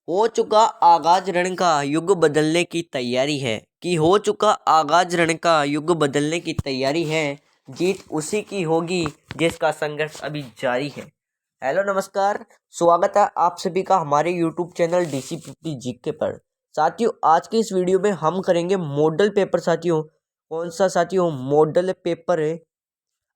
हो चुका आगाज रण का युग बदलने की तैयारी है कि हो चुका आगाज रण का युग बदलने की तैयारी है। जीत उसी की होगी जिसका संघर्ष अभी जारी है। हेलो नमस्कार, स्वागत है आप सभी का हमारे यूट्यूब चैनल DC50 जीके पर। साथियों, आज की इस वीडियो में हम करेंगे मॉडल पेपर। साथियों, कौन सा साथियों? मॉडल पेपर है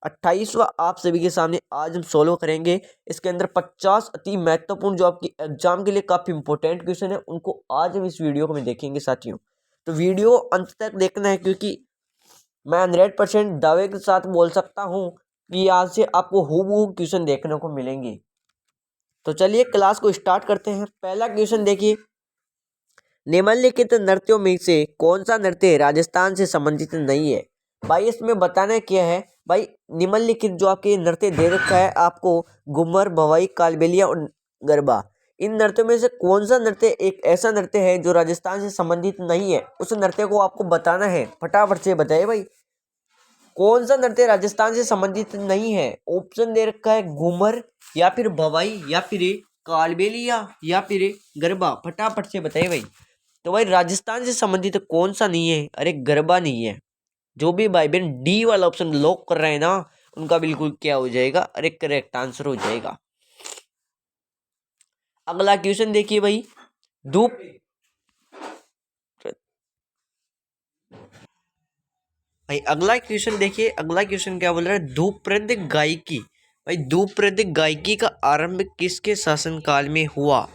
28वां आप सभी के सामने आज हम सोल्व करेंगे। इसके अंदर 50 अति महत्वपूर्ण जो आपकी एग्जाम के लिए काफी इंपॉर्टेंट क्वेश्चन है, उनको आज हम इस वीडियो को में देखेंगे। साथियों, तो वीडियो अंत तक देखना है, क्योंकि मैं 100% दावे के साथ बोल सकता हूं कि आज से आपको हूबहू क्वेश्चन देखने को मिलेंगे। तो चलिए क्लास को स्टार्ट करते हैं। पहला क्वेश्चन देखिए, निम्नलिखित नृत्यों में से कौन सा नृत्य राजस्थान से संबंधित नहीं है? भाई इसमें बताना क्या है भाई, निम्नलिखित जो आपके नृत्य दे रखा है आपको, घूमर, भवाई, कालबेलिया और गरबा, इन नृत्यों में से कौन सा नृत्य एक ऐसा नृत्य है जो राजस्थान से संबंधित नहीं है? उस नृत्य को आपको बताना है। फटाफट से बताइए भाई, कौन सा नृत्य राजस्थान से संबंधित नहीं है? ऑप्शन दे रखा है घूमर, या फिर भवाई, या फिर कालबेलिया, या फिर गरबा। फटाफट से बताइए भाई। तो भाई राजस्थान से संबंधित कौन सा नहीं है? अरे गरबा नहीं है। जो भी भाई बहन डी वाला ऑप्शन लॉक कर रहे हैं ना, उनका बिल्कुल क्या हो जाएगा? अरे करेक्ट आंसर हो जाएगा। अगला क्वेश्चन देखिए भाई, धूप भाई अगला क्वेश्चन देखिए, अगला क्वेश्चन क्या बोल रहा है? धूपप्रद गायकी। भाई धूपप्रद गायकी का आरंभ किसके शासनकाल में हुआ?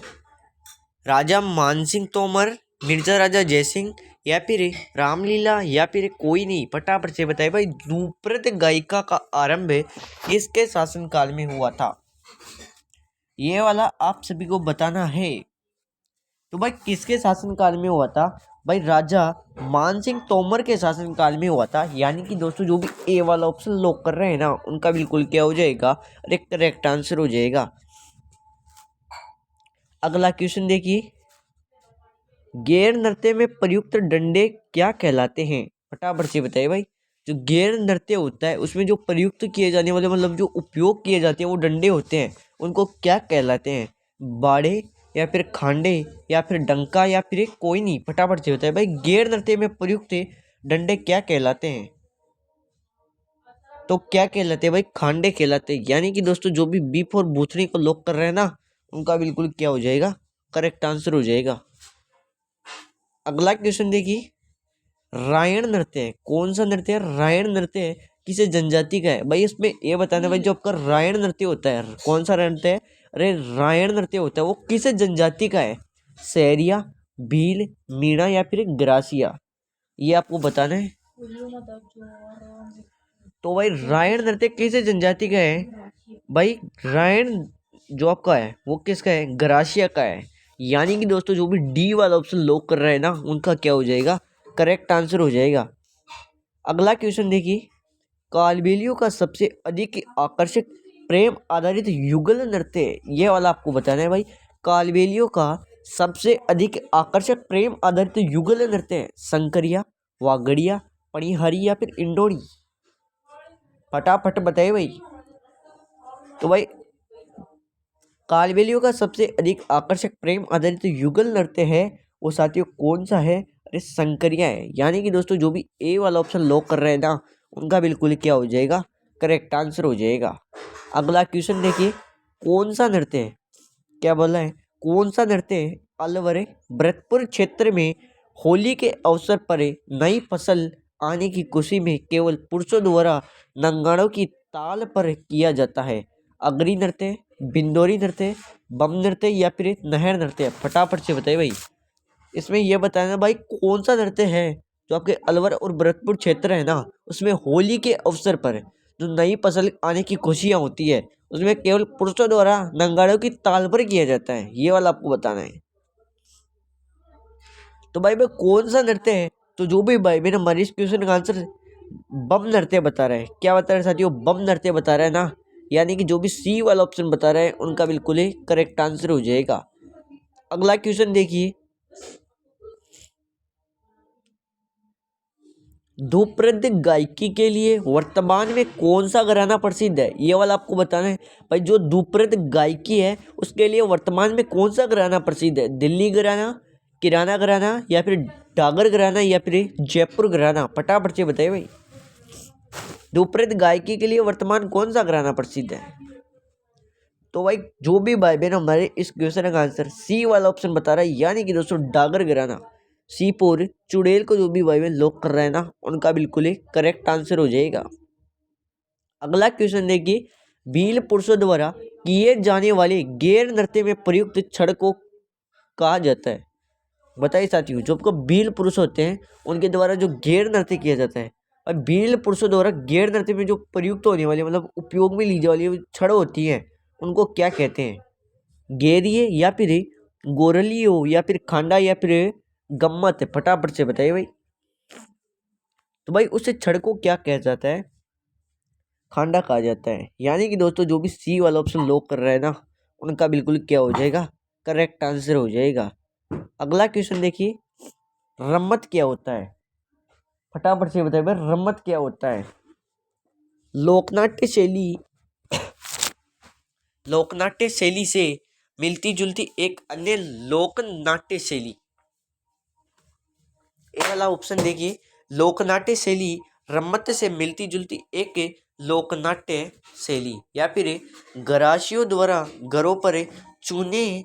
राजा मानसिंह तोमर, मिर्जा राजा जयसिंह, या फिर रामलीला, या फिर कोई नहीं। फटाफट से बताइए भाई, धूपप्रद गायिका का आरंभ किसके शासनकाल में हुआ था? ये वाला आप सभी को बताना है। तो भाई किसके शासनकाल में हुआ था? भाई राजा मानसिंह तोमर के शासनकाल में हुआ था। यानी कि दोस्तों, जो भी ए वाला ऑप्शन लॉक कर रहे हैं ना, उनका बिल्कुल क्या हो जाएगा? अरे करेक्ट आंसर हो जाएगा। अगला क्वेश्चन देखिए, गैर नृत्य में प्रयुक्त डंडे क्या कहलाते हैं? फटाफट से बताइए भाई। जो गैर नृत्य होता है उसमें जो प्रयुक्त किए जाने वाले, मतलब जो उपयोग किए जाते हैं वो डंडे होते हैं, उनको क्या कहलाते हैं? बाड़े, या फिर खांडे, या फिर डंका, या फिर कोई नहीं। फटाफट से बताइए भाई, गैर नृत्य में प्रयुक्त डंडे क्या कहलाते हैं? तो क्या कहलाते हैं भाई? खांडे कहलाते हैं। यानी कि दोस्तों, जो भी बी फॉर बूथनी को लॉक कर रहे हैं ना, उनका बिल्कुल क्या हो जाएगा? करेक्ट आंसर हो जाएगा। अगला क्वेश्चन देखिए, रायण नृत्य कौन सा नृत्य है? रायण नृत्य किसे जनजाति का है? भाई इसमें ये बताना भाई, जो आपका रायण नृत्य होता है कौन सा नृत्य है? अरे रायण नृत्य होता है वो किसे जनजाति का है? सहरिया, भील, मीणा, या फिर ग्रासिया? ये आपको बताना है। तो भाई रायण नृत्य किसे जनजाति का है? भाई रायण जो आपका है वो किसका है? ग्रासिया का है। यानी कि दोस्तों, जो भी डी वाला ऑप्शन लॉक कर रहे हैं ना, उनका क्या हो जाएगा? करेक्ट आंसर हो जाएगा। अगला क्वेश्चन देखिए, कालबेलियों का सबसे अधिक आकर्षक प्रेम आधारित युगल नृत्य, ये वाला आपको बताना है भाई। कालबेलियों का सबसे अधिक आकर्षक प्रेम आधारित युगल नृत्य है शंकरिया, वागड़िया, पणिहारी, या फिर इंडोरी? फटाफट बताइए भाई। तो भाई कालबेलियों का सबसे अधिक आकर्षक प्रेम आधारित युगल नृत्य है वो साथियों कौन सा है? अरे शंकरिया है। यानी कि दोस्तों, जो भी ए वाला ऑप्शन लॉक कर रहे हैं ना, उनका बिल्कुल क्या हो जाएगा? करेक्ट आंसर हो जाएगा। अगला क्वेश्चन देखिए, कौन सा नृत्य है? क्या बोला है? कौन सा नृत्य है अलवर भरतपुर क्षेत्र में होली के अवसर पर नई फसल आने की खुशी में केवल पुरुषों द्वारा नंगाड़ों की ताल पर किया जाता है? अगरी नृत्य, बिंदोरी नृत्य, बम नृत्य, या फिर नहर नृत्य? फटाफट से बताइए भाई। इसमें यह बताना भाई, कौन सा नृत्य है जो आपके अलवर और भरतपुर क्षेत्र है ना, उसमें होली के अवसर पर जो नई फसल आने की खुशियां होती है, उसमें केवल पुरुषों द्वारा नंगाड़ों की ताल पर किया जाता है? ये वाला आपको बताना है। तो भाई मैं कौन सा नृत्य है? तो जो भी भाई मेरे हमारे इस क्वेश्चन का आंसर बम नृत्य बता रहे हैं। क्या बता रहे हैं साथियों? बम नृत्य बता रहे हैं ना। यानी कि जो भी सी वाला ऑप्शन बता रहे हैं, उनका बिल्कुल ही करेक्ट आंसर हो जाएगा। अगला क्वेश्चन देखिए, ध्रुपद गायकी के लिए वर्तमान में कौन सा घराना प्रसिद्ध है, ये वाला आपको बताना है भाई। जो ध्रुपद गायकी है उसके लिए वर्तमान में कौन सा घराना प्रसिद्ध है, दिल्ली घराना, किराना घराना, या फिर डागर घराना, या फिर जयपुर घराना। फटाफट से बताइए भाई, ध्रुपद गायकी के लिए वर्तमान कौन सा घराना प्रसिद्ध है। तो भाई जो भी भाई बहन हमारे इस क्वेश्चन का आंसर सी वाला ऑप्शन बता रहा है, यानी कि दोस्तों डागर घराना, सीपोर चुड़ैल को जो भी भाई बहन लॉक कर रहा है ना, उनका बिल्कुल ही करेक्ट आंसर हो जाएगा। अगला क्वेश्चन देखिए, भील पुरुषों द्वारा किए जाने वाले गैर नृत्य में प्रयुक्त छड़ को कहा जाता है। बताइए साथियों, जो आपको भील पुरुष होते हैं उनके द्वारा जो गैर नृत्य किया जाता है, और भील पुरुषों द्वारा गैर नृत्य में जो प्रयुक्त होने वाली मतलब उपयोग में ली जाने वाली छड़ होती है, उनको क्या कहते हैं। गेरिए, या फिर गोरलियो, या फिर खांडा, या फिर गम्मत। फटाफट से बताइए भाई। तो भाई उस छड़ को क्या कहा जाता है, खांडा कहा जाता है। यानी कि दोस्तों जो भी सी वाला ऑप्शन लॉक कर रहा है ना, उनका बिल्कुल क्या हो जाएगा, करेक्ट आंसर हो जाएगा। अगला क्वेश्चन देखिए, रम्मत क्या होता है। फटाफट से बताइए भाई, रम्मत क्या होता है। लोकनाट्य शैली, लोकनाट्य शैली से मिलती जुलती एक अन्य लोक नाट्य शैली। ये वाला ऑप्शन देखिए, लोकनाट्य शैली रम्मत से मिलती जुलती एक लोकनाट्य शैली, या फिर गरासियों द्वारा घरों पर चूने,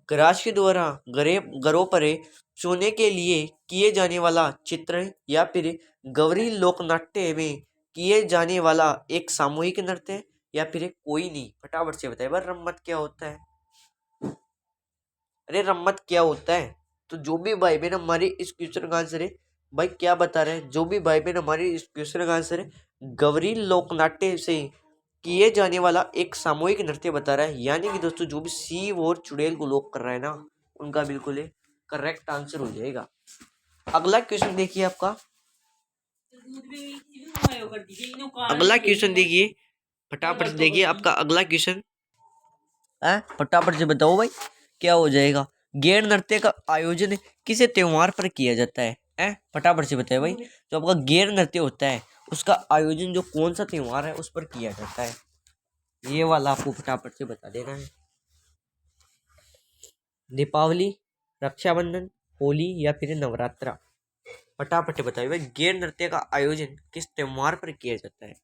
गरासियों द्वारा घरों पर चूने के लिए किए जाने वाला चित्रण, या फिर गौरी लोकनाट्य में किए जाने वाला एक सामूहिक नृत्य, या फिर कोई नहीं। फटाफट से बताइए भाई, रम्मत क्या होता है। अरे रम्मत क्या होता है। तो जो भी भाई बहन हमारे इस क्वेश्चन का आंसर है, भाई क्या बता रहे हैं, जो भी भाई बहन हमारे इस क्वेश्चन का आंसर है गौरी लोकनाट्य से किए जाने वाला एक सामूहिक नृत्य बता रहा है। यानी कि दोस्तों जो भी सी और चुड़ैल को लॉक कर रहा है ना, उनका बिल्कुल करेक्ट आंसर हो जाएगा। अगला क्वेश्चन देखिए आपका, अगला क्वेश्चन देखिए, फटाफट से देखिए आपका अगला क्वेश्चन है, फटाफट से बताओ भाई क्या हो जाएगा। गैर नृत्य का आयोजन किस त्योहार पर किया जाता है, फटाफट से बताए भाई। जो आपका गैर नृत्य होता है उसका आयोजन जो कौन सा त्योहार है उस पर किया जाता है, ये वाला आपको फटाफट से बता देना है। दीपावली, रक्षाबंधन, होली, या फिर नवरात्रा। फटाफट बताइए भाई, गैर नृत्य का आयोजन किस त्योहार पर किया जाता है।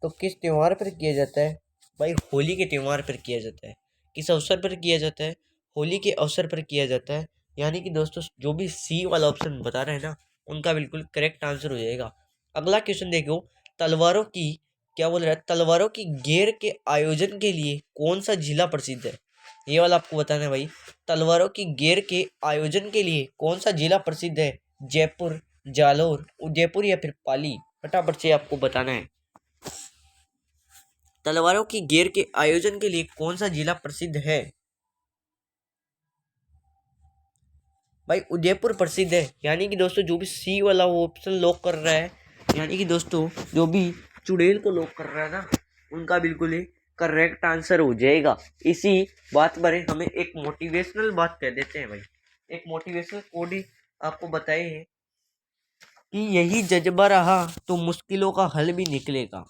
तो किस त्योहार पर किया जाता है भाई, होली के त्योहार पर किया जाता है। किस अवसर पर किया जाता है, होली के अवसर पर किया जाता है। यानी कि दोस्तों जो भी सी वाला ऑप्शन बता रहे हैं ना, उनका बिल्कुल करेक्ट आंसर हो जाएगा। अगला क्वेश्चन देखो, तलवारों की क्या बोल रहा है, तलवारों की गेर के आयोजन के लिए कौन सा जिला प्रसिद्ध है, ये वाला आपको बताना है भाई। तलवारों की गेर के आयोजन के लिए कौन सा जिला प्रसिद्ध है, जयपुर, जालौर, उदयपुर, या फिर पाली। फटाफट से आपको बताना है, तलवारों की गेर के आयोजन के लिए कौन सा जिला प्रसिद्ध है। भाई उदयपुर प्रसिद्ध है। यानी कि दोस्तों जो भी सी वाला वो ऑप्शन लॉक कर रहा है, यानी कि दोस्तों जो भी चुड़ैल को लॉक कर रहा है ना, उनका बिल्कुल ही करेक्ट आंसर हो जाएगा। इसी बात पर हमें एक मोटिवेशनल बात कह देते हैं भाई, एक मोटिवेशनल कोड ही आपको बताए हैं कि यही जज्बा रहा तो मुश्किलों का हल भी निकलेगा।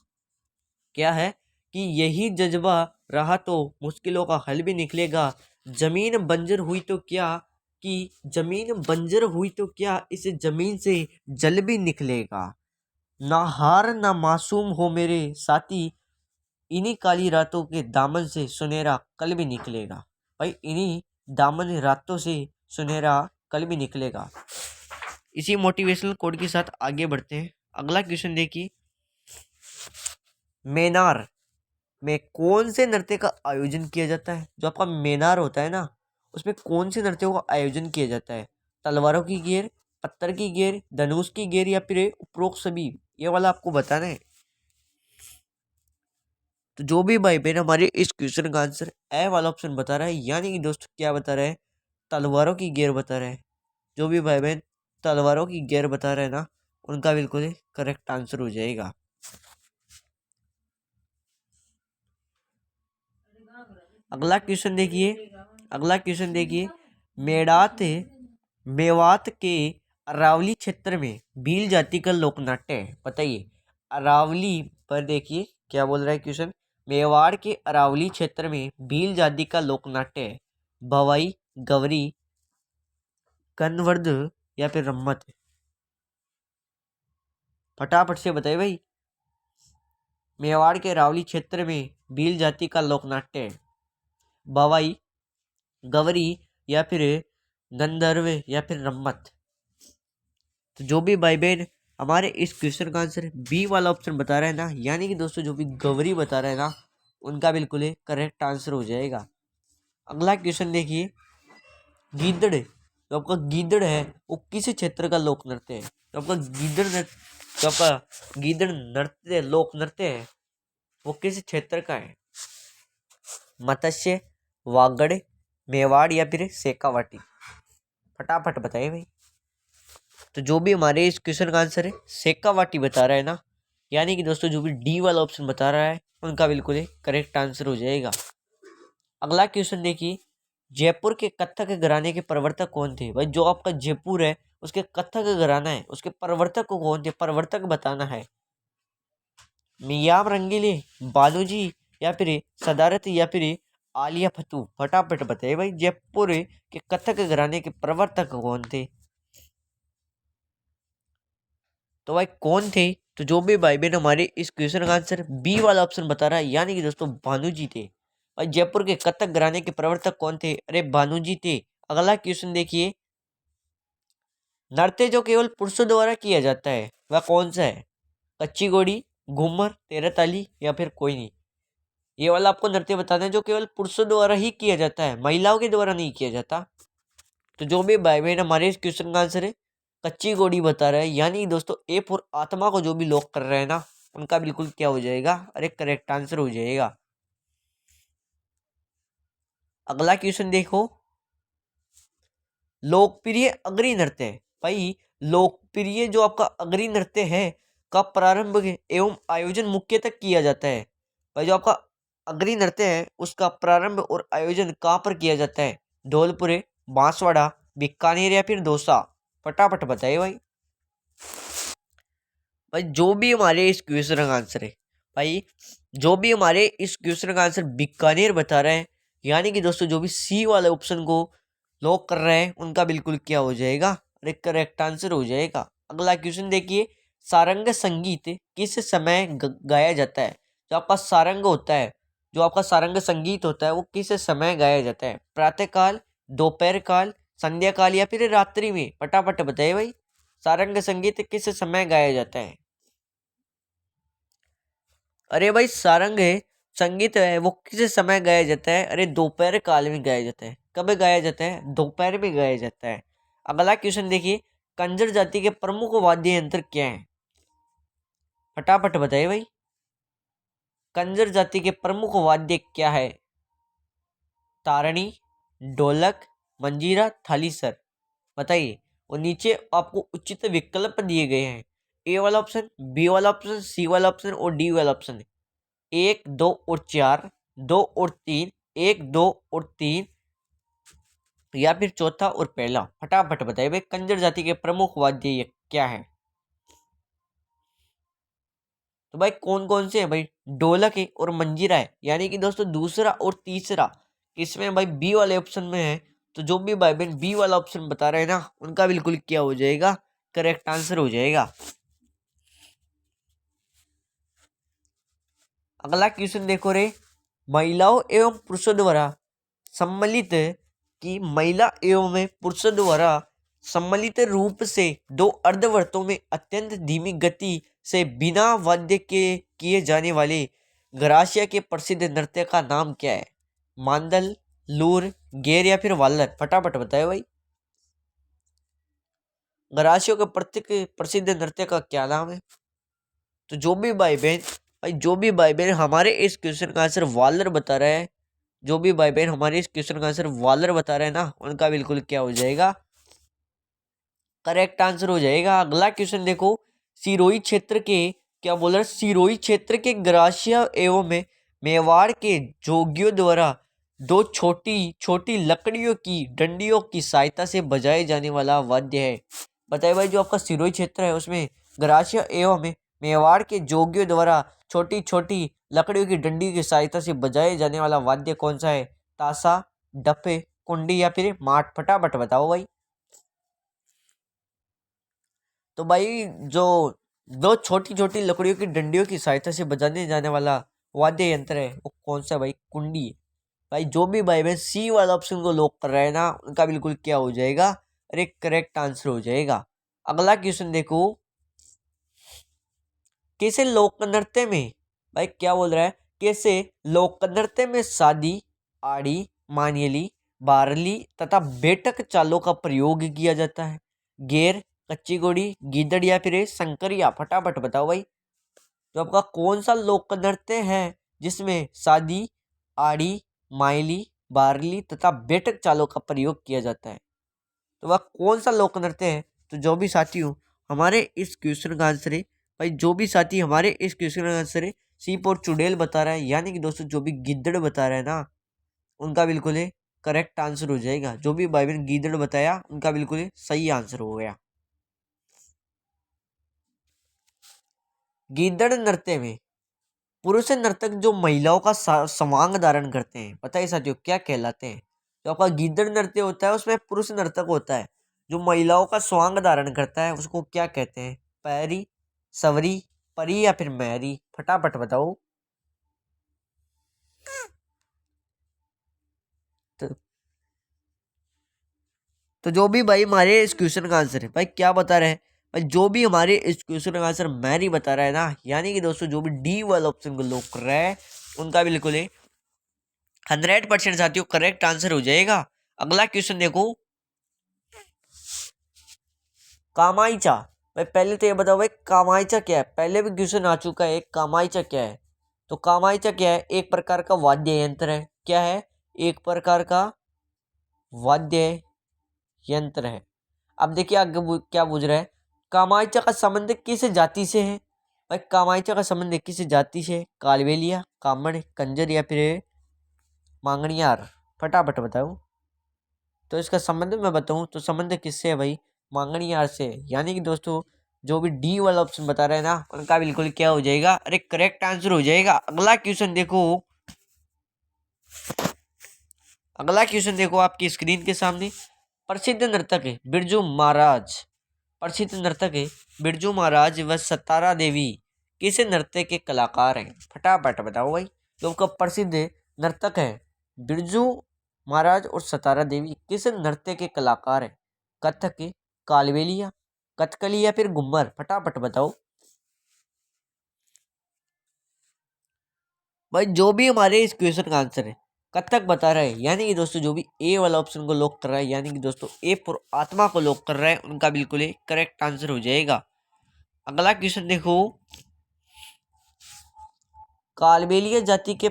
क्या है कि यही जज्बा रहा तो मुश्किलों का हल भी निकलेगा। जमीन बंजर हुई तो क्या, कि जमीन बंजर हुई तो क्या, इस जमीन से जल भी निकलेगा। ना हार ना मासूम हो मेरे साथी, इन्हीं काली रातों के दामन से सुनहरा कल भी निकलेगा। भाई इन्हीं दामन रातों से सुनहरा कल भी निकलेगा। इसी मोटिवेशनल कोड के साथ आगे बढ़ते हैं। अगला क्वेश्चन देखिए, मेनार में कौन से नृत्य का आयोजन किया जाता है। जो आपका मेनार होता है ना, उसमें कौन से नृत्यों का आयोजन किया जाता है। तलवारों की गेर, पत्थर की गेर, धनुष की गेर, या फिर उपरोक्त सभी, ये वाला आपको बताना है। तो जो भी भाई बहन हमारे इस क्वेश्चन का आंसर ए वाला ऑप्शन बता रहा है, यानी कि दोस्तों क्या बता रहे हैं, तलवारों की गेर बता रहे हैं। जो भी भाई बहन तलवारों की गेर बता रहे हैं ना, उनका बिल्कुल करेक्ट आंसर हो जाएगा। अगला क्वेश्चन देखिए, अगला क्वेश्चन देखिए, मेड़ात मेवात के अरावली क्षेत्र में भील जाति का लोकनाट्य है। बताइए अरावली पर देखिए क्या बोल रहा है क्वेश्चन। मेवाड़ के अरावली क्षेत्र में भील जाति का लोकनाट्य है। भवाई, गवरी, कन्वर्ध या फिर रम्मत। फटाफट से बताइए भाई। मेवाड़ के अरावली क्षेत्र में भील जाति का लोकनाट्य है। भवाई, गवरी या फिर गंधर्व या फिर रम्मत। तो जो भी भाई बहन हमारे इस क्वेश्चन का आंसर बी वाला ऑप्शन बता रहे हैं ना, यानी कि दोस्तों जो भी गवरी बता रहे हैं ना, उनका बिल्कुल ही करेक्ट आंसर हो जाएगा। अगला क्वेश्चन देखिए। गीदड़, जो आपका गीदड़ है वो किस क्षेत्र का लोक नृत्य है। तो आपका गीदड़ नृत्य, जो आपका गीदड़ नृत्य लोक नृत्य है वो किस क्षेत्र का है। मत्स्य, वागड़, मेवाड़ या फिर शेखावाटी। फटाफट बताइए भाई। तो जो भी हमारे इस क्वेश्चन का आंसर है शेखावाटी बता रहा है ना, यानी कि दोस्तों जो भी डी वाला ऑप्शन बता रहा है उनका बिल्कुल ही करेक्ट आंसर हो जाएगा। अगला क्वेश्चन देखिए। जयपुर के कथक घराने के प्रवर्तक कौन थे। भाई जो आपका जयपुर है उसके कथक घराना है, उसके प्रवर्तक को कौन थे, प्रवर्तक बताना है। मियाम रंगीले, बालूजी या फिर सदारत या फिर आलिया फतू। फटाफट बताइए भाई जयपुर के कथक घराने के प्रवर्तक कौन थे। तो भाई कौन थे। तो जो भी भाई बहन हमारे इस क्वेश्चन का आंसर बी वाला ऑप्शन बता रहा है, यानी कि दोस्तों भानुजी थे। भाई जयपुर के कथक घराने के प्रवर्तक कौन थे। अरे भानुजी थे। अगला क्वेश्चन देखिए। नृत्य जो केवल पुरुषों द्वारा किया जाता है वह कौन सा है। कच्ची घोड़ी, घूमर, तेरह ताली या फिर कोई नहीं। ये वाला आपको नृत्य बताना है जो केवल पुरुषों द्वारा ही किया जाता है, महिलाओं के द्वारा नहीं किया जाता। तो जो भी भाई बहन हमारे इस क्वेश्चन का आंसर है कच्ची घोड़ी बता रहा है, यानी दोस्तों ए फॉर आत्मा को जो भी लॉक कर रहे हैं ना उनका बिल्कुल क्या हो जाएगा, अरे करेक्ट आंसर हो जाएगा। अगला क्वेश्चन देखो। लोकप्रिय अग्री नृत्य है। भाई लोकप्रिय जो आपका अग्री नृत्य है का प्रारंभ एवं आयोजन मुख्यतः किया जाता है। भाई जो आपका अग्री नृत्य है उसका प्रारंभ और आयोजन कहाँ पर किया जाता है। धौलपुर, बांसवाड़ा, बीकानेर या फिर दौसा। फटाफट बताइए भाई। भाई जो भी हमारे इस क्वेश्चन का आंसर है, भाई जो भी हमारे इस क्वेश्चन का आंसर बीकानेर बता रहे हैं, यानी कि दोस्तों जो भी सी वाले ऑप्शन को लॉक कर रहे हैं उनका बिल्कुल क्या हो जाएगा, अरे करेक्ट आंसर हो जाएगा। अगला क्वेश्चन देखिए। सारंग संगीत किस समय गाया जाता है। जो आपका सारंग होता है, जो आपका सारंग संगीत होता है वो किस समय गाया जाता है। प्रातः काल, दोपहर काल, संध्या काल या फिर रात्रि में। फटाफट बताइए भाई सारंग संगीत किस समय गाया जाता है। अरे भाई सारंग है संगीत है वो किस समय गाया जाता है। अरे दोपहर काल में गाया जाता है। कब गाया जाता है, दोपहर में गाया जाता है। अगला क्वेश्चन देखिए। कंजर जाति के प्रमुख वाद्य यंत्र क्या है। फटाफट बताइए भाई कंजर जाति के प्रमुख वाद्य क्या है। तारणी, ढोलक, मंजीरा, थालीसर। बताइए और नीचे आपको उचित विकल्प दिए गए हैं। ए वाला ऑप्शन, बी वाला ऑप्शन, सी वाला ऑप्शन और डी वाला ऑप्शन। एक, दो और चार, दो और तीन, एक, दो और तीन या फिर चौथा और पहला। फटाफट बताइए भाई कंजर जाति के प्रमुख वाद्य ये क्या है। तो भाई कौन कौन से हैं भाई, ढोलक है और मंजीरा है, यानी कि दोस्तों दूसरा और तीसरा इसमें भाई बी वाले ऑप्शन में है। तो जो भी भाई बहन बी वाला ऑप्शन बता रहे हैं ना उनका बिल्कुल क्या हो जाएगा, करेक्ट आंसर हो जाएगा। अगला क्वेश्चन देखो रे। महिलाओं एवं पुरुषों द्वारा सम्मिलित की महिला एवं पुरुषों द्वारा सम्मिलित रूप से दो अर्धवर्तों में अत्यंत धीमी गति से बिना वाद्य के किए जाने वाले गरासिया के प्रसिद्ध नृत्य का नाम क्या है। मांदल, लूर, गेर या फिर वालर। फटाफट बताए भाई गरासियों के प्रत्येक प्रसिद्ध नृत्य का क्या नाम है। तो जो भी भाई बहन, भाई जो भी भाई बहन हमारे इस क्वेश्चन का आंसर वालर बता रहे हैं, जो भी भाई बहन हमारे इस क्वेश्चन का आंसर वालर बता रहे हैं ना उनका बिल्कुल क्या हो जाएगा, करेक्ट आंसर हो जाएगा। अगला क्वेश्चन देखो। सिरोही क्षेत्र के क्या बोल रहे हैं, सिरोही क्षेत्र के ग्रासिया एवं मेवाड़ के जोगियों द्वारा दो छोटी छोटी लकड़ियों की डंडियों की सहायता से बजाए जाने वाला वाद्य है। बताइए भाई, जो आपका सिरोही क्षेत्र है उसमें गरासिया एवं मेवाड़ के जोगियों द्वारा छोटी छोटी लकड़ियों की डंडी की सहायता से बजाए जाने वाला वाद्य कौन सा है? ताशा, डफे, कुंडी या फिर माठ? फटाफट बताओ भाई। तो भाई जो दो छोटी छोटी लकड़ियों की डंडियों की सहायता से बजाने जाने वाला वाद्य यंत्र है वो कौन सा भाई? कुंडी है। भाई जो भी भाई बहन सी वाला ऑप्शन को लॉक कर रहा है ना, उनका बिल्कुल क्या हो जाएगा? अरे करेक्ट आंसर हो जाएगा। अगला क्वेश्चन देखो, कैसे लोक नृत्य में, भाई क्या बोल रहा है, कैसे लोक नृत्य में शादी, आड़ी, मानियली, बारली तथा बेटक चालों का प्रयोग किया जाता है? गेर, कच्ची घोड़ी, गीदड़ या फिर शंकरिया? फटाफट बताओ भाई। तो आपका कौन सा लोक नृत्य है जिसमें शादी, आड़ी, माइली, बारली तथा बेटक चालों का प्रयोग किया जाता है? तो वह कौन सा लोक नृत्य है? तो जो भी साथी हो हमारे इस क्वेश्चन का आंसर है, भाई जो भी साथी हमारे इस क्वेश्चन का आंसर है सीप और चुड़ैल बता रहा है, यानी कि दोस्तों जो भी गिद्दड़ बता रहा है ना, उनका बिल्कुल है करेक्ट आंसर हो जाएगा। जो भी भाई बहन गिद्दड़ बताया उनका बिल्कुल है सही आंसर हो गया। गिद्दड़ नृत्य में पुरुष नर्तक जो महिलाओं का स्वांग धारण करते हैं, बताइए साथियों क्या कहलाते हैं? जो आपका गिद्दड़ नृत्य होता है उसमें पुरुष नर्तक होता है, जो महिलाओं का स्वांग धारण करता है उसको क्या कहते हैं? पैरी, सवरी, परी या फिर मैरी? फटाफट बताओ। तो, तो जो भी भाई हमारे इस क्वेश्चन का आंसर है, भाई क्या बता रहे हैं? भाई जो भी हमारे इस क्वेश्चन का आंसर मैरी बता रहा है ना, यानी कि दोस्तों जो भी डी वाला ऑप्शन को लॉक कर रहा है उनका बिल्कुल है 100% साथियों करेक्ट आंसर हो जाएगा। अगला क्वेश्चन देखो, कामाइचा। भाई पहले तो ये बताओ भाई कामाइचा क्या है? पहले भी क्वेश्चन आ चुका है, कामाइचा क्या है? तो कामाइचा क्या है? एक प्रकार का वाद्य यंत्र है। क्या है? एक प्रकार का वाद्य यंत्र है। अब देखिए आगे क्या पूछ रहा है, कामाइचा का संबंध किस जाति से है? भाई कामाइचा का संबंध किस जाति से है? कालबेलिया, कामड़, कंजर या फिर मांगणियार? फटाफट बताओ। तो इसका संबंध मैं बताऊं तो संबंध किससे है भाई? मांगणियार से। यानी कि दोस्तों जो भी डी वाला ऑप्शन बता रहे हैं ना, उनका बिल्कुल क्या हो जाएगा? अरे करेक्ट आंसर हो जाएगा। अगला क्वेश्चन देखो, अगला क्वेश्चन देखो आपकी स्क्रीन के सामने। प्रसिद्ध नर्तक है बिरजू महाराज, प्रसिद्ध नर्तक है बिरजू महाराज व सतारा देवी किस नृत्य के कलाकार हैं? फटाफट बताओ भाई। जो आपका प्रसिद्ध नर्तक है बिरजू महाराज और सतारा देवी किस नृत्य के कलाकार हैं? कथक, कालबेलिया, कथकली या फिर घूमर? फटाफट बताओ। भाई जो भी हमारे इस क्वेश्चन का आंसर है कथक बता रहा है, यानी कि दोस्तों जो भी ए वाला ऑप्शन को लॉक कर रहा है, यानी कि दोस्तों ए फॉर आत्मा को लॉक कर रहा है, उनका बिल्कुल ही करेक्ट आंसर हो जाएगा। अगला क्वेश्चन देखो, कालबेलिया जाति के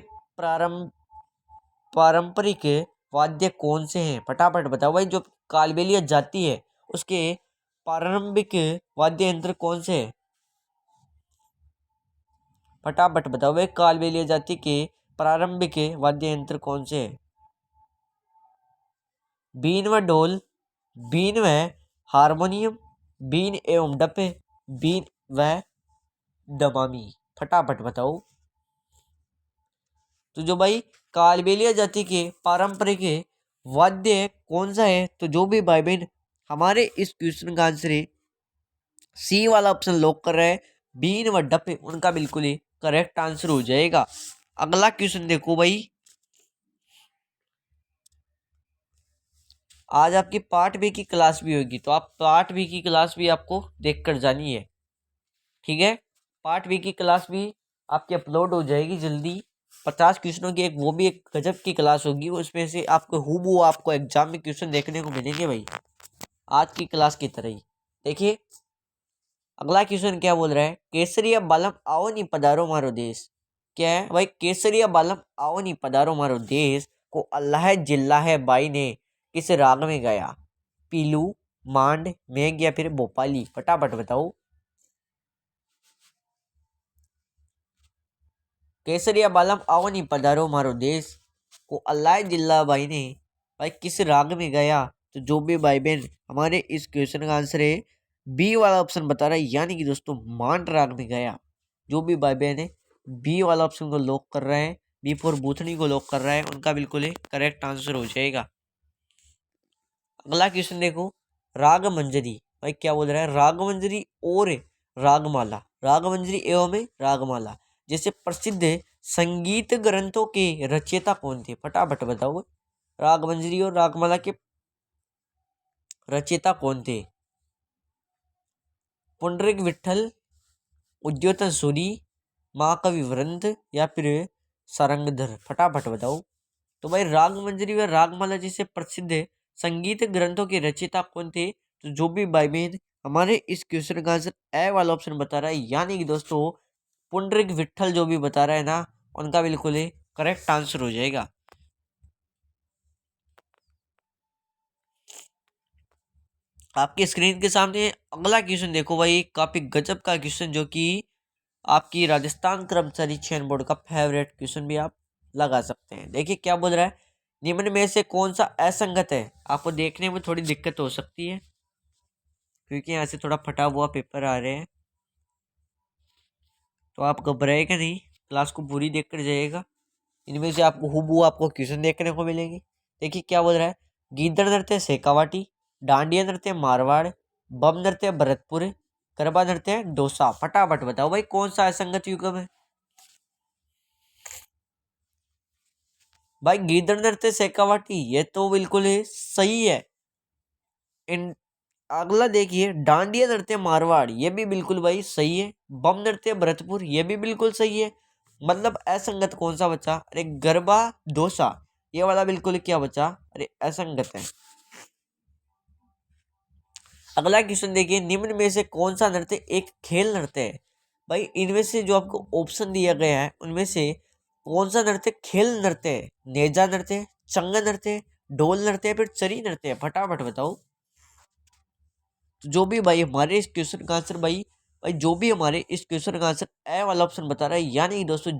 पारंपरिक वाद्य कौन से हैं? फटाफट बताओ भाई। जो कालबेलिया जाति है उसके पारंपरिक वाद्य यंत्र कौन से हैं? फटाफट बताओ भाई, कालबेलिया जाति के प्रारंभिक वाद्य यंत्र कौन से हैं? बीन व ढोल, बीन व हारमोनियम, बीन एवं डपे, बीन व दमामी? फटाफट बताओ। तो जो भाई कालबेलिया जाति के पारंपरिक वाद्य कौन सा है, तो जो भी भाई बहन हमारे इस क्वेश्चन का आंसर है सी वाला ऑप्शन लॉक कर रहे हैं, बीन व डपे, उनका बिल्कुल ही करेक्ट आंसर हो जाएगा। अगला क्वेश्चन देखो भाई, आज आपकी पार्ट बी की क्लास भी होगी, तो आप पार्ट बी की क्लास भी आपको देख कर जानी है, ठीक है? पार्ट बी की क्लास भी आपकी अपलोड हो जाएगी जल्दी। 50 क्वेश्चनों की एक वो भी एक गजब की क्लास होगी, उसमें से आपको हूबहू आपको एग्जाम में क्वेश्चन देखने को मिलेंगे भाई, आज की क्लास की तरह ही। देखिए अगला क्वेश्चन क्या बोल रहा है, केसरिया बालम आओ नी पधारो मारो देश। क्या है भाई? केसरिया बालम आओ नी पधारो मारो देश को अल्लाह जिल्ला है बाई ने किस राग में गाया? पीलू, मांड, मेघ या फिर भोपाली? फटाफट बताओ। केसरिया बालम आओ नी पधारो मारो देश को अल्लाह जिल्ला भाई ने भाई किस राग में गाया? तो जो भी भाई बहन हमारे इस क्वेश्चन का आंसर है बी वाला ऑप्शन बता रहा है, यानी कि दोस्तों मान राग में गया। जो भी भाई बहन है बी वाला ऑप्शन को लॉक कर रहे हैं, बी फॉर बूथनी को लॉक कर रहा है, उनका बिल्कुल ही करेक्ट आंसर हो जाएगा। अगला क्वेश्चन देखो, राग मंजरी। भाई क्या बोल रहा है, राग मंजरी और रागमाला, राग मंजरी एवं रागमाला जैसे प्रसिद्ध संगीत ग्रंथों के रचयिता कौन थे? फटाफट बताओ, राग मंजरी और रागमाला के रचयिता कौन थे? पुंडरीक विठल, उद्योतन सूरी, महाकवि वृंद या फिर सारंगधर? फटाफट बताओ। तो भाई राग मंजरी व रागमाला जैसे प्रसिद्ध संगीत ग्रंथों के रचयिता कौन थे? तो जो भी भाई बहन हमारे इस क्वेश्चन का आंसर ए वाला ऑप्शन बता रहा है, यानी कि दोस्तों पुंडरीक विठल जो भी बता रहा है ना, उनका बिल्कुल ही करेक्ट आंसर हो जाएगा। आपकी स्क्रीन के सामने अगला क्वेश्चन देखो भाई, काफी गजब का क्वेश्चन, जो कि आपकी राजस्थान कर्मचारी चयन बोर्ड का फेवरेट क्वेश्चन भी आप लगा सकते हैं। देखिए क्या बोल रहा है, निम्न में से कौन सा असंगत है? आपको देखने में थोड़ी दिक्कत हो सकती है क्योंकि यहाँ से थोड़ा फटा हुआ पेपर आ रहे हैं, तो आप घबराएगा नहीं, क्लास को पूरी देख कर जाइएगा। इनमें से आपको हुबहू आपको क्वेश्चन देखने को मिलेंगे। देखिए क्या बोल रहा है, गीदड़ नृत्य शेखावाटी, डांडिया नृत्य मारवाड़, बम नृत्य भरतपुर, गरबा नृत्य डोसा? फटाफट बताओ भाई कौन सा असंगत युग्म है? भाई गीदड़ नृत्य शेखावाटी ये तो बिल्कुल ही सही है। इन अगला देखिए, डांडिया नृत्य मारवाड़ ये भी बिल्कुल भाई सही है। बम नृत्य भरतपुर ये भी बिल्कुल सही है। मतलब असंगत कौन सा बचा? अरे गरबा डोसा ये वाला बिल्कुल क्या बचा? अरे असंगत है। अगला क्वेश्चन देखिए, निम्न में से कौन सा नृत्य एक खेल नृत्य है? भाई इनमें से जो आपको ऑप्शन दिया गया है उनमें से कौन सा नृत्य खेल नृत्य है? नेजा नृत्य, चंग नृत्य, ढोल नृत्य या फिर चरी नृत्य? फटाफट बताओ। तो जो भी भाई हमारे इस क्वेश्चन का आंसर भाई भाई जो भी हमारे इस क्वेश्चन का आंसर ए वाला ऑप्शन बता रहा है, यानी कि दोस्तों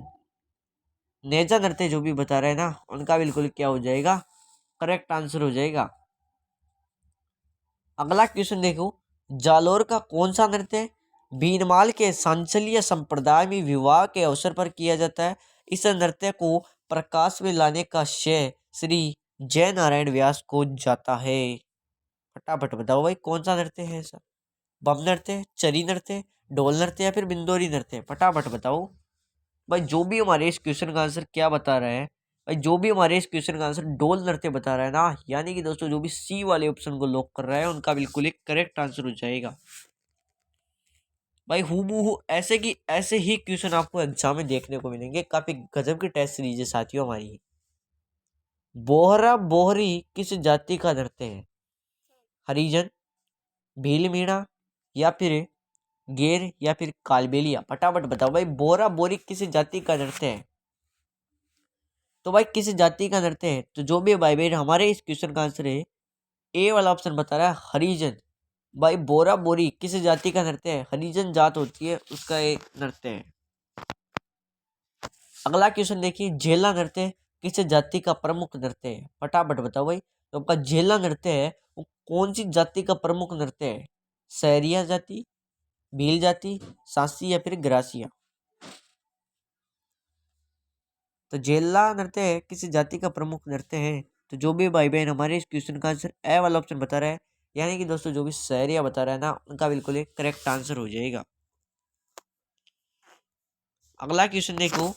नेजा नृत्य जो भी बता रहे हैं ना, उनका बिल्कुल क्या हो जाएगा? करेक्ट आंसर हो जाएगा। अगला क्वेश्चन देखो, जालोर का कौन सा नृत्य भीनमाल के सांचल्य संप्रदाय में विवाह के अवसर पर किया जाता है? इस नृत्य को प्रकाश में लाने का श्रेय श्री जय नारायण व्यास को जाता है। फटाफट बताओ भाई कौन सा नृत्य है ऐसा? बम नृत्य, चरी नृत्य, ढोल नृत्य या फिर बिंदोरी नृत्य? फटाफट बताओ। भाई जो भी हमारे इस क्वेश्चन का आंसर क्या बता रहा है, भाई जो भी हमारे इस क्वेश्चन का आंसर डोल नृत्य बता रहा है ना, यानी कि दोस्तों जो भी सी वाले ऑप्शन को लॉक कर रहा है उनका बिल्कुल एक करेक्ट आंसर हो जाएगा। भाई हूबहू ऐसे की ऐसे ही क्वेश्चन आपको एग्जाम में देखने को मिलेंगे। काफी गजब की टेस्ट सीरीज है साथियों हमारी। बोहरा बोहरी किस जाति का नृत्य है? हरिजन, भील मीणा या फिर गेर या फिर कालबेलिया? फटाफट बताओ भाई बोरा बोरी किस जाति का नृत्य है? तो भाई किस जाति का नृत्य है? तो जो भी भाई बहन हमारे इस क्वेश्चन का आंसर है ए वाला ऑप्शन बता रहा है हरिजन। भाई बोरा बोरी किस जाति का नृत्य है? हरिजन जात होती है उसका एक नृत्य है। अगला क्वेश्चन देखिए, झेला नृत्य किस जाति का प्रमुख नृत्य है? फटाफट बताओ भाई। तो आपका झेला नृत्य है वो कौन सी जाति का प्रमुख नृत्य है? सहरिया जाति, भील जाति, सांसी या फिर ग्रासिया? तो झेला नृत्य किसी जाति का प्रमुख नृत्य है। तो जो भी भाई बहन हमारे इस क्वेश्चन का आंसर ए वाला ऑप्शन बता रहा है, यानी कि दोस्तों जो भी सहरिया बता रहा है ना, उनका बिल्कुल एक करेक्ट आंसर हो जाएगा। अगला क्वेश्चन देखो,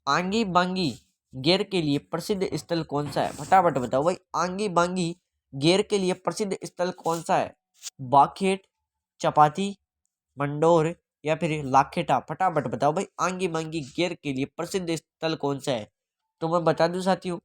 आंगी बांगी गेर के लिए प्रसिद्ध स्थल कौन सा है? फटाफट बताओ भाई आंगी बांगी गेर के लिए प्रसिद्ध स्थल कौन सा है? बाखेट, चपाती, मंडोर या फिर लाखेटा? फटाफट बताओ भाई आंगी बांगी गेर के लिए प्रसिद्ध स्थल कौन सा है? तो मैं बता दूं साथियों,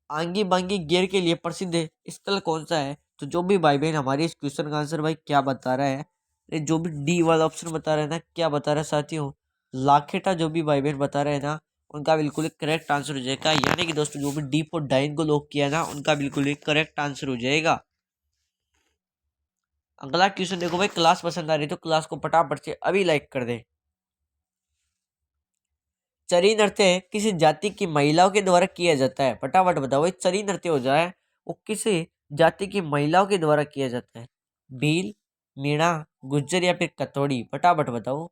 आंगी बांगी गेर के लिए प्रसिद्ध स्थल कौन सा है? तो जो भी भाई बहन हमारे इस क्वेश्चन का आंसर भाई क्या बता रहा है, अरे जो भी डी वाला ऑप्शन बता रहा है ना, क्या बता रहा है साथियों? लाखेटा जो भी भाई बहन बता रहे हैं ना, उनका बिल्कुल एक करेक्ट आंसर हो जाएगा। यानी कि दोस्तों जो भी डी फॉर डाइन को लॉक किया ना, उनका बिल्कुल एक करेक्ट आंसर हो जाएगा। अगला क्वेश्चन देखो भाई, क्लास पसंद आ रही तो क्लास को फटाफट से अभी लाइक कर दे। चरी नृत्य किस जाति की महिलाओं के द्वारा किया जाता है? फटाफट बताओ भाई चरी नृत्य हो जाए वो किस जाति की महिलाओं के द्वारा किया जाता है? भील, मीणा, गुज्जर या फिर कथोड़ी, फटाफट बताओ।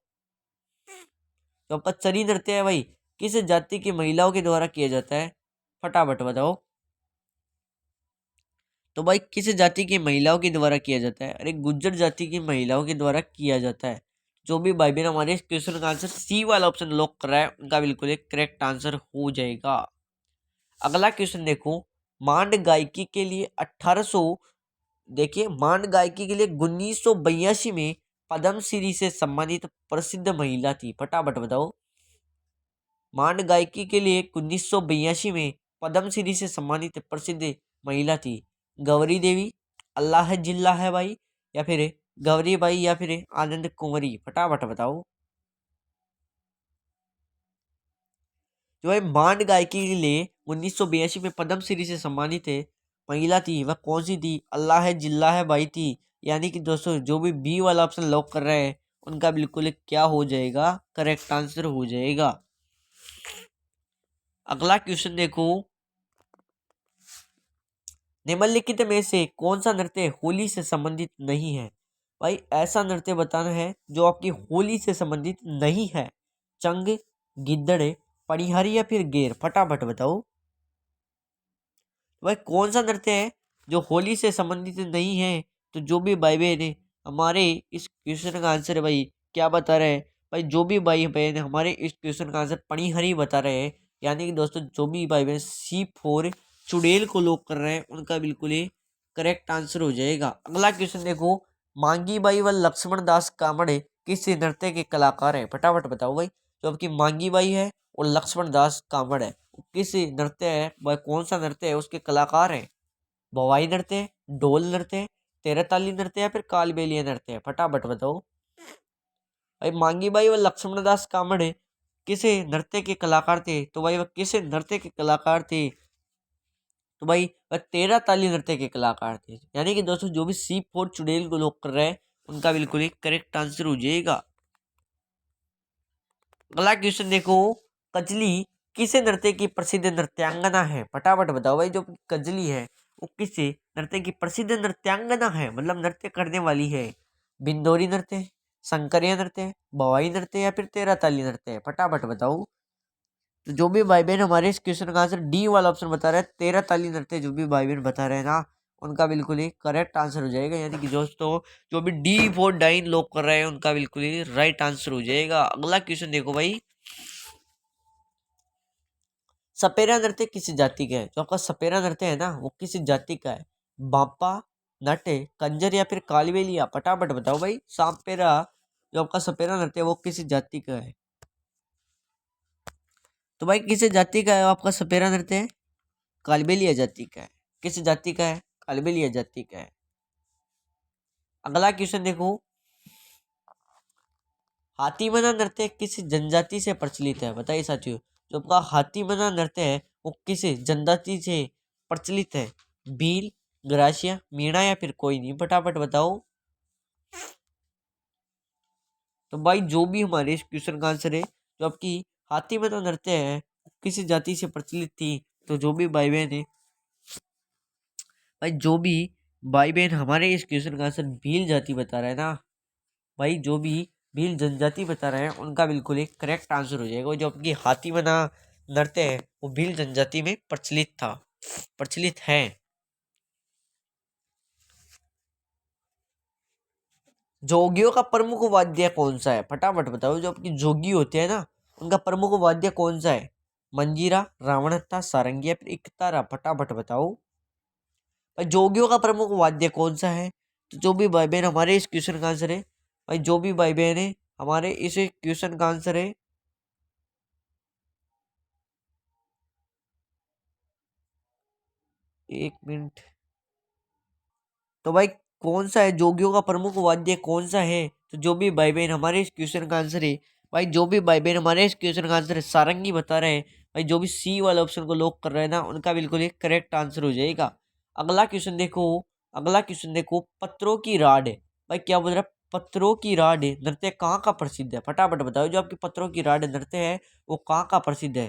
तो आपका चरी नृत्य है भाई, किस जाति की महिलाओं के द्वारा किया जाता है, फटाफट बताओ। तो भाई किस जाति की महिलाओं के द्वारा किया जाता है, अरे गुज्जर जाति की महिलाओं के द्वारा किया जाता है। जो भी भाई बहन हमारे इस क्वेश्चन का आंसर सी वाला ऑप्शन लॉक कर रहा है उनका बिल्कुल एक करेक्ट आंसर हो जाएगा। अगला क्वेश्चन देखो, मांड गायकी के लिए 1800, देखिए मांड गायकी के लिए 1982 में पद्मश्री से सम्मानित प्रसिद्ध महिला थी, फटाफट बताओ। मांड गायकी के लिए 1982 में पद्मश्री से सम्मानित प्रसिद्ध महिला थी, गौरी देवी, अल्लाह जिल्ला है भाई, या फिर गौरी बाई, या फिर आनंद कुंवरी, फटाफट बताओ। जो है मांड गायकी के लिए 1982 में पद्मश्री से सम्मानित है महिला थी, वह कौन सी थी, अल्लाह जिल्ला है भाई थी। यानी कि दोस्तों जो भी बी वाला ऑप्शन लॉक कर रहे हैं उनका बिल्कुल एक क्या हो जाएगा, करेक्ट आंसर हो जाएगा। अगला क्वेश्चन देखो, निम्नलिखित में से कौन सा नृत्य होली से संबंधित नहीं है, भाई ऐसा नृत्य बताना है जो आपकी होली से संबंधित नहीं है। चंग, गिद्दड़, पनिहरी या फिर गेर, फटाफट बताओ। भाई कौन सा नृत्य है जो होली से संबंधित नहीं है, तो जो भी भाई बहन है हमारे इस क्वेश्चन का आंसर है भाई क्या बता रहे हैं, भाई जो भी भाई बहन हमारे इस क्वेश्चन का आंसर पनिहरी बता रहे हैं। यानी कि दोस्तों जो भी भाई बहन C4 चुड़ैल को लॉक कर रहे हैं उनका बिल्कुल ही करेक्ट आंसर हो जाएगा। अगला क्वेश्चन देखो, मांगी बाई व लक्ष्मण दास कामड़े किस नृत्य के कलाकार हैं, फटाफट बताओ भाई। जो आपकी मांगी बाई है और लक्ष्मण दास कामड़ है किस नृत्य है, वह कौन सा नृत्य है, उसके कलाकार हैं। भवाई नृत्य, ढोल नृत्य, तेरताली नृत्य या फिर कालबेलिया नृत्य, फटाफट बताओ। भाई मांगी बाई व लक्ष्मण दास कामड़े किस नृत्य के कलाकार थे, तो भाई वह किस नृत्य के कलाकार थे, तो भाई वह तेरह ताली नृत्य के कलाकार थे। यानी कि दोस्तों जो भी C4 चुड़ैल को लॉक कर रहे हैं उनका बिल्कुल ही करेक्ट आंसर हो जाएगा। अगला क्वेश्चन देखो, कजली किस नृत्य की प्रसिद्ध नृत्यांगना है, फटाफट बताओ भाई। जो कजली है वो किस नृत्य की प्रसिद्ध नृत्यांगना है, मतलब नृत्य करने वाली है। बिंदोरी नृत्य, शंकरिया नृत्य, भवाई नृत्य या फिर तेरह ताली नृत्य, फटाफट बताओ। तो जो भी भाई बहन हमारे इस क्वेश्चन का आंसर डी वाला ऑप्शन बता रहे हैं तेरह ताली नृत्य, जो भी भाई बहन बता रहे हैं ना उनका बिल्कुल ही करेक्ट आंसर हो जाएगा। यानी कि दोस्तों जो भी D4 लोग कर रहे हैं उनका बिल्कुल ही राइट आंसर हो जाएगा। अगला क्वेश्चन देखो भाई, सपेरा नृत्य किस जाति का है, जो आपका सपेरा नृत्य है ना वो किस जाति का है। बापा, नट, कंजर या फिर कालबेलिया, फटाफट बताओ भाई। सपेरा, जो आपका सपेरा नृत्य है वो किस जाति का है, तो भाई किस जाति का है आपका सपेरा नृत्य है, कालबेलिया जाति का है। किस जाति का है, कालबेलिया जाति का है। अगला क्वेश्चन देखो, हाथीमना नृत्य किस जनजाति से प्रचलित है, बताइए साथियों। जो आपका हाथीमना नृत्य है वो किस जनजाति से प्रचलित है। भील, ग्रासिया, मीणा या फिर कोई नहीं, फटाफट बताओ। तो भाई जो भी हमारे इस क्वेश्चन का आंसर है, जो आपकी हाथीमना नृत्य है वो किस जाति से प्रचलित थी, तो जो भी भाई बहन है, भाई जो भी भाई बहन हमारे इस क्वेश्चन का आंसर भील जाति बता रहा है ना, भाई जो भी भील जनजाति बता रहे हैं उनका बिल्कुल एक करेक्ट आंसर हो जाएगा। जो आपकी हाथीमना नृत्य है वो भील जनजाति में प्रचलित था, प्रचलित है। जोगियों का प्रमुख वाद्य कौन सा है, फटाफट बताओ। जो आपकी जोगी होते हैं ना उनका प्रमुख वाद्य कौन सा है। मंजीरा, रावणत्था, सारंगी या फिर एकतारा, फटाफट बताओ। भाई जोगियों का प्रमुख वाद्य कौन सा है, तो जो भी भाई बहन हमारे इस क्वेश्चन का आंसर है, भाई जो भी भाई बहन है हमारे इस क्वेश्चन का आंसर है, एक मिनट। तो भाई कौन सा है जोगियों का प्रमुख वाद्य कौन सा है, तो जो भी भाई बहन हमारे इस क्वेश्चन का आंसर है, भाई जो भी भाई बहन हमारे इस क्वेश्चन का आंसर है सारंगी बता रहे हैं, भाई जो भी सी वाले ऑप्शन को लॉक कर रहे हैं ना उनका बिल्कुल एक करेक्ट आंसर हो जाएगा। अगला क्वेश्चन देखो, अगला क्वेश्चन देखो, पत्थरों की राड, भाई क्या बोल रहा है, पत्थरों की राड नृत्य कहाँ का प्रसिद्ध है, फटाफट बताओ। जो आपकी पत्थरों की राड नृत्य है वो कहाँ का प्रसिद्ध है।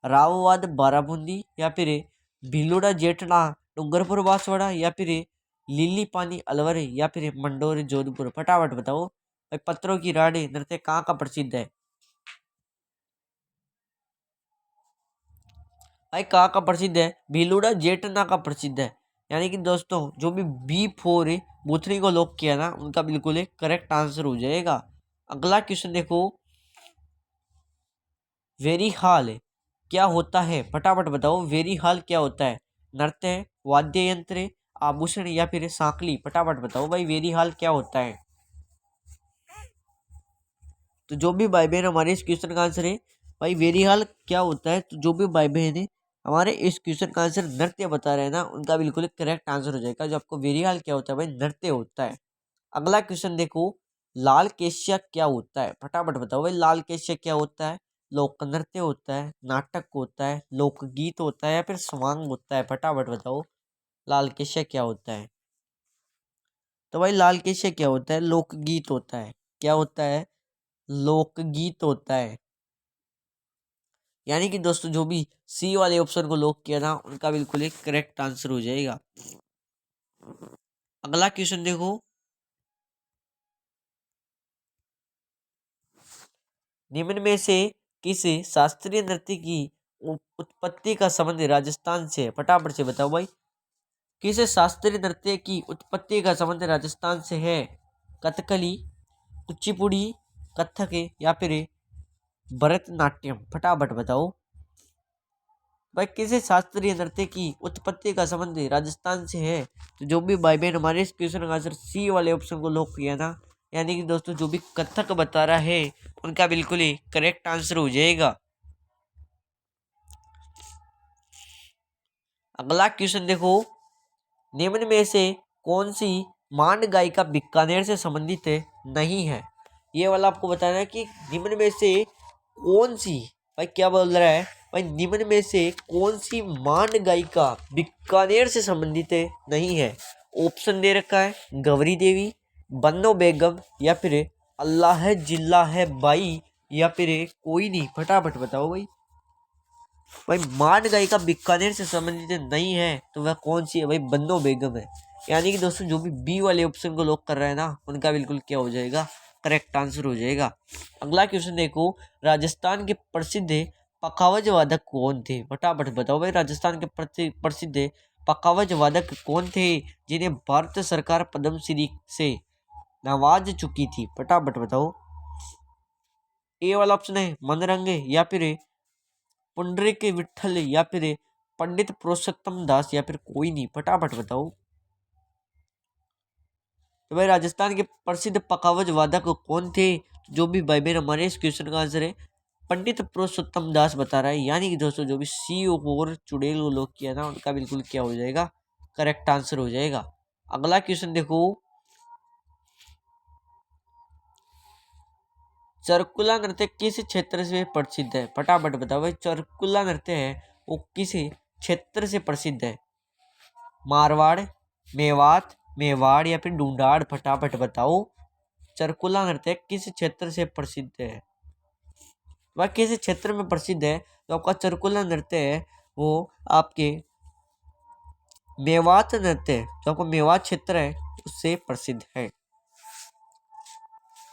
राववाद, बाराबूंदी या फिर भीलुड़ा जेठड़ा, डूंगरपुर बांसवाड़ा या फिर लिली पानी अलवर या फिर मंडोर जोधपुर, फटाफट बताओ भाई। पत्थरों की रानी नृत्य कहाँ का प्रसिद्ध है भाई? कहाँ का प्रसिद्ध है? भीलुड़ा जेठना का प्रसिद्ध है। यानी कि दोस्तों जो भी B4 बुथनी को लॉक किया ना, उनका बिल्कुल एक करेक्ट आंसर हो जाएगा। अगला क्वेश्चन देखो, वेरी हॉल क्या होता है? फटाफट बताओ, वेरी हॉल क्या होता है? नृत्य, वाद्य यंत्र, आभूषण या फिर सांकली, फटाफट बताओ भाई वेरी हॉल क्या होता है? तो जो भी भाई बहन हमारे इस क्वेश्चन का आंसर है भाई वेरी हॉल क्या होता है, तो जो भी भाई बहन है हमारे इस क्वेश्चन का आंसर नृत्य बता रहे हैं ना, उनका बिल्कुल करेक्ट आंसर हो जाएगा। जो आपको वेरी हॉल क्या होता है भाई? नृत्य होता है। अगला क्वेश्चन देखो, लाल केशिया क्या होता है? फटाफट बताओ भाई लाल केशिया क्या होता है? लोक नृत्य होता है, नाटक होता है, लोकगीत होता है या फिर स्वांग होता है? फटाफट बताओ लाल केशिया क्या होता है? तो भाई लाल केशिया क्या होता है? लोकगीत होता है। क्या होता है? लोकगीत होता है। यानी कि दोस्तों जो भी सी वाले ऑप्शन को लॉक किया था, उनका बिल्कुल एक करेक्ट आंसर हो जाएगा। अगला क्वेश्चन देखो, निम्न में से किस शास्त्रीय नृत्य की उत्पत्ति का संबंध राजस्थान से है? फटाफट से बताओ भाई, किस शास्त्रीय नृत्य की उत्पत्ति का संबंध राजस्थान से है? कथकली, कुचिपुड़ी, कथक या फिर भरतनाट्यम, फटाफट बताओ भाई किसी शास्त्रीय नृत्य की उत्पत्ति का संबंध राजस्थान से है? तो जो भी भाई बहन हमारे इस क्वेश्चन का आंसर सी वाले ऑप्शन को लॉक किया ना, यानी कि दोस्तों जो भी कथक बता रहा है, उनका बिल्कुल ही करेक्ट आंसर हो जाएगा। अगला क्वेश्चन देखो, निम्न में से कौन सी मांड गायिका बीकानेर से संबंधित नहीं है? ये वाला आपको बताना है कि निम्न में से कौन सी, भाई क्या बोल रहा है भाई, निम्न में से कौन सी मांड गायिका बीकानेर से संबंधित नहीं है? ऑप्शन दे रखा है, गौरी देवी, बन्नो बेगम या फिर अल्लाह जिल्ला है बाई या फिर कोई नहीं, फटाफट बताओ भाई। भाई मांड गायिका बीकानेर से संबंधित नहीं है, तो वह कौन सी है भाई? बन्नो बेगम है। यानी कि दोस्तों जो भी बी वाले ऑप्शन को लॉक कर रहा है ना, उनका बिल्कुल क्या हो जाएगा? करेक्ट आंसर हो जाएगा। अगला क्वेश्चन देखो, राजस्थान के प्रसिद्ध पखावज वादक कौन थे? फटाफट बताओ भाई राजस्थान के प्रसिद्ध पखावज वादक कौन थे जिन्हें भारत सरकार पद्मश्री से नवाज चुकी थी? फटाफट बताओ। ए वाला ऑप्शन है मनरंग या फिर पुंडरीक विठल या फिर पंडित पुरुषोत्तम दास या फिर कोई नहीं, फटाफट बताओ। तो भाई राजस्थान के प्रसिद्ध पखावज वादक कौन थे? जो भी भाई बहन हमारे इस क्वेश्चन का आंसर है पंडित पुरुषोत्तम दास बता रहा है। यानी कि दोस्तों जो भी सी और चुड़ैल को लॉक किया ना, उनका बिल्कुल क्या हो जाएगा? करेक्ट आंसर हो जाएगा। अगला क्वेश्चन देखो, चरकुला नृत्य किस क्षेत्र से प्रसिद्ध है? फटाफट बताओ भाई चरकुला नृत्य है वो किस क्षेत्र से प्रसिद्ध है? मारवाड़, मेवात, मेवाड़ या फिर ढूंढाड़, फटाफट बताओ चरकुला नृत्य किस क्षेत्र से प्रसिद्ध है? वह किस क्षेत्र में प्रसिद्ध है? तो आपका चरकुला नृत्य है वो आपके मेवात नृत्य, जो आपको मेवात क्षेत्र है उससे प्रसिद्ध है।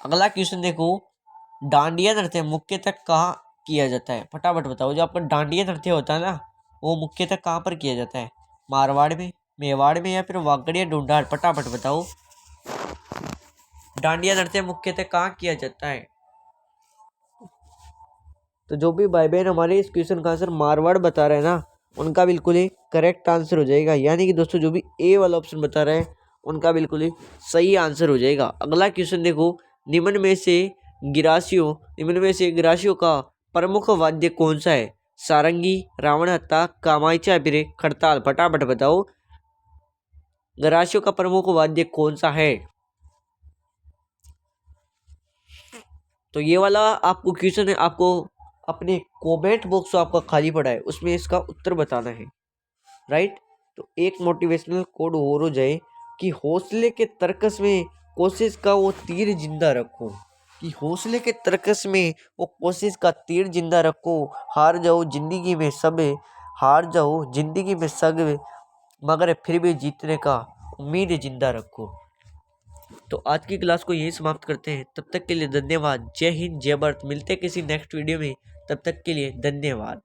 अगला क्वेश्चन देखो, डांडिया नृत्य मुख्यतः कहाँ किया जाता है? फटाफट बताओ। जो आपका डांडिया नृत्य होता है ना, वो मुख्यतः कहाँ पर किया जाता है? मारवाड़ में, मेवाड़ में या फिर वागड़ या ढूंढाड़, फटाफट बताओ डांडिया नृत्य मुख्यतः कहाँ किया जाता है? तो जो भी भाई बहन हमारे इस क्वेश्चन का आंसर मारवाड़ बता रहे हैं ना, उनका बिल्कुल ही करेक्ट आंसर हो जाएगा। यानी कि दोस्तों जो भी ए वाला ऑप्शन बता रहे हैं, उनका बिल्कुल ही सही आंसर हो जाएगा। अगला क्वेश्चन देखो, निम्न में से गिरासियों का प्रमुख वाद्य कौन सा है? सारंगी, रावण हत्था, कामायचा फिर खड़ताल, फटाफट बताओ गिरासियों का प्रमुख वाद्य कौन सा है? तो ये वाला आपको क्वेश्चन है, आपको अपने कमेंट बॉक्स आपका खाली पड़ा है, उसमें इसका उत्तर बताना है, राइट। तो एक मोटिवेशनल कोड और हो जाए कि हौसले के तरकस में कोशिश का वो तीर जिंदा रखो, कि हौसले के तरकस में वो कोशिश का तीर जिंदा रखो। हार जाओ जिंदगी में सब, हार जाओ जिंदगी में सब, मगर फिर भी जीतने का उम्मीद जिंदा रखो। तो आज की क्लास को यही समाप्त करते हैं। तब तक के लिए धन्यवाद। जय हिंद, जय भारत। मिलते हैं किसी नेक्स्ट वीडियो में। तब तक के लिए धन्यवाद।